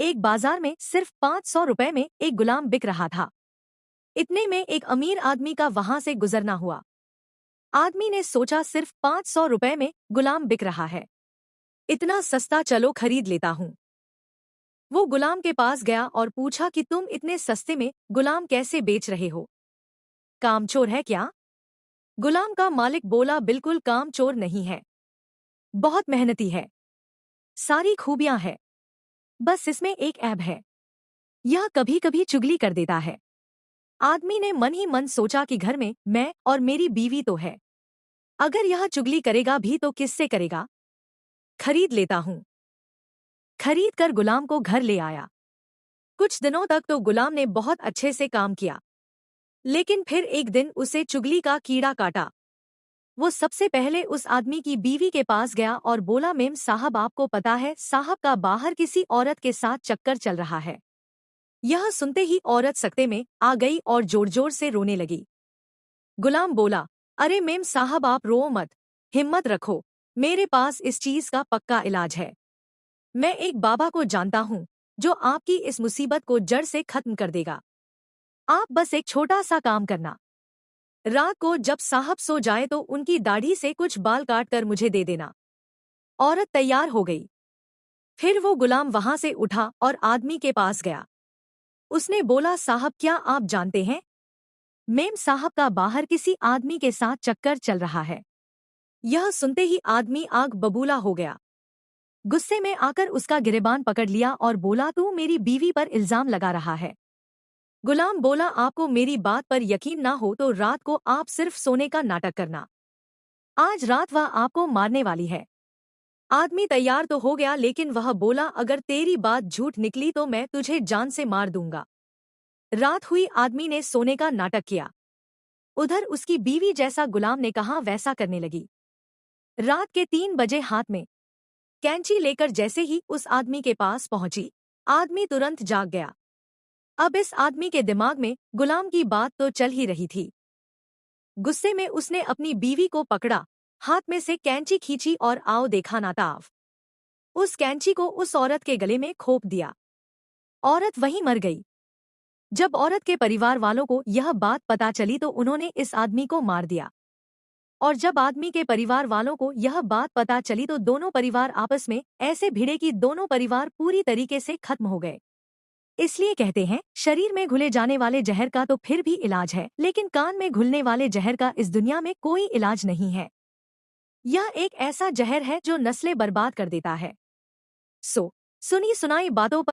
एक बाजार में सिर्फ 500 रुपए में एक गुलाम बिक रहा था। इतने में एक अमीर आदमी का वहां से गुजरना हुआ। आदमी ने सोचा सिर्फ 500 रुपए में गुलाम बिक रहा है, इतना सस्ता, चलो खरीद लेता हूँ। वो गुलाम के पास गया और पूछा कि तुम इतने सस्ते में गुलाम कैसे बेच रहे हो? कामचोर है क्या? गुलाम का मालिक बोला, बिल्कुल कामचोर नहीं है, बहुत मेहनती है, सारी खूबियां है, बस इसमें एक ऐब है, यह कभी कभी चुगली कर देता है। आदमी ने मन ही मन सोचा कि घर में मैं और मेरी बीवी तो है, अगर यह चुगली करेगा भी तो किससे करेगा? खरीद लेता हूँ। खरीद कर गुलाम को घर ले आया। कुछ दिनों तक तो गुलाम ने बहुत अच्छे से काम किया, लेकिन फिर एक दिन उसे चुगली का कीड़ा काटा। वो सबसे पहले उस आदमी की बीवी के पास गया और बोला, मेम साहब, आपको पता है साहब का बाहर किसी औरत के साथ चक्कर चल रहा है। यह सुनते ही औरत सकते में आ गई और जोर जोर से रोने लगी। गुलाम बोला, अरे मेम साहब, आप रो मत, हिम्मत रखो, मेरे पास इस चीज का पक्का इलाज है। मैं एक बाबा को जानता हूँ जो आपकी इस मुसीबत को जड़ से खत्म कर देगा। आप बस एक छोटा सा काम करना, रात को जब साहब सो जाए तो उनकी दाढ़ी से कुछ बाल काट कर मुझे दे देना। औरत तैयार हो गई। फिर वो गुलाम वहां से उठा और आदमी के पास गया। उसने बोला, साहब क्या आप जानते हैं, मेम साहब का बाहर किसी आदमी के साथ चक्कर चल रहा है। यह सुनते ही आदमी आग बबूला हो गया। गुस्से में आकर उसका गिरेबान पकड़ लिया और बोला, तू मेरी बीवी पर इल्जाम लगा रहा है। गुलाम बोला, आपको मेरी बात पर यकीन ना हो तो रात को आप सिर्फ सोने का नाटक करना, आज रात वह आपको मारने वाली है। आदमी तैयार तो हो गया, लेकिन वह बोला, अगर तेरी बात झूठ निकली तो मैं तुझे जान से मार दूंगा। रात हुई, आदमी ने सोने का नाटक किया। उधर उसकी बीवी जैसा गुलाम ने कहा वैसा करने लगी। रात के 3 बजे हाथ में कैंची लेकर जैसे ही उस आदमी के पास पहुंची, आदमी तुरंत जाग गया। अब इस आदमी के दिमाग में गुलाम की बात तो चल ही रही थी। गुस्से में उसने अपनी बीवी को पकड़ा, हाथ में से कैंची खींची और आओ देखा ना ताव, उस कैंची को उस औरत के गले में खोप दिया। औरत वहीं मर गई। जब औरत के परिवार वालों को यह बात पता चली तो उन्होंने इस आदमी को मार दिया। और जब आदमी के परिवार वालों को यह बात पता चली तो दोनों परिवार आपस में ऐसे भिड़े कि दोनों परिवार पूरी तरीके से खत्म हो गए। इसलिए कहते हैं, शरीर में घुले जाने वाले जहर का तो फिर भी इलाज है, लेकिन कान में घुलने वाले जहर का इस दुनिया में कोई इलाज नहीं है। यह एक ऐसा जहर है जो नस्लें बर्बाद कर देता है। सुनी सुनाई बातों पर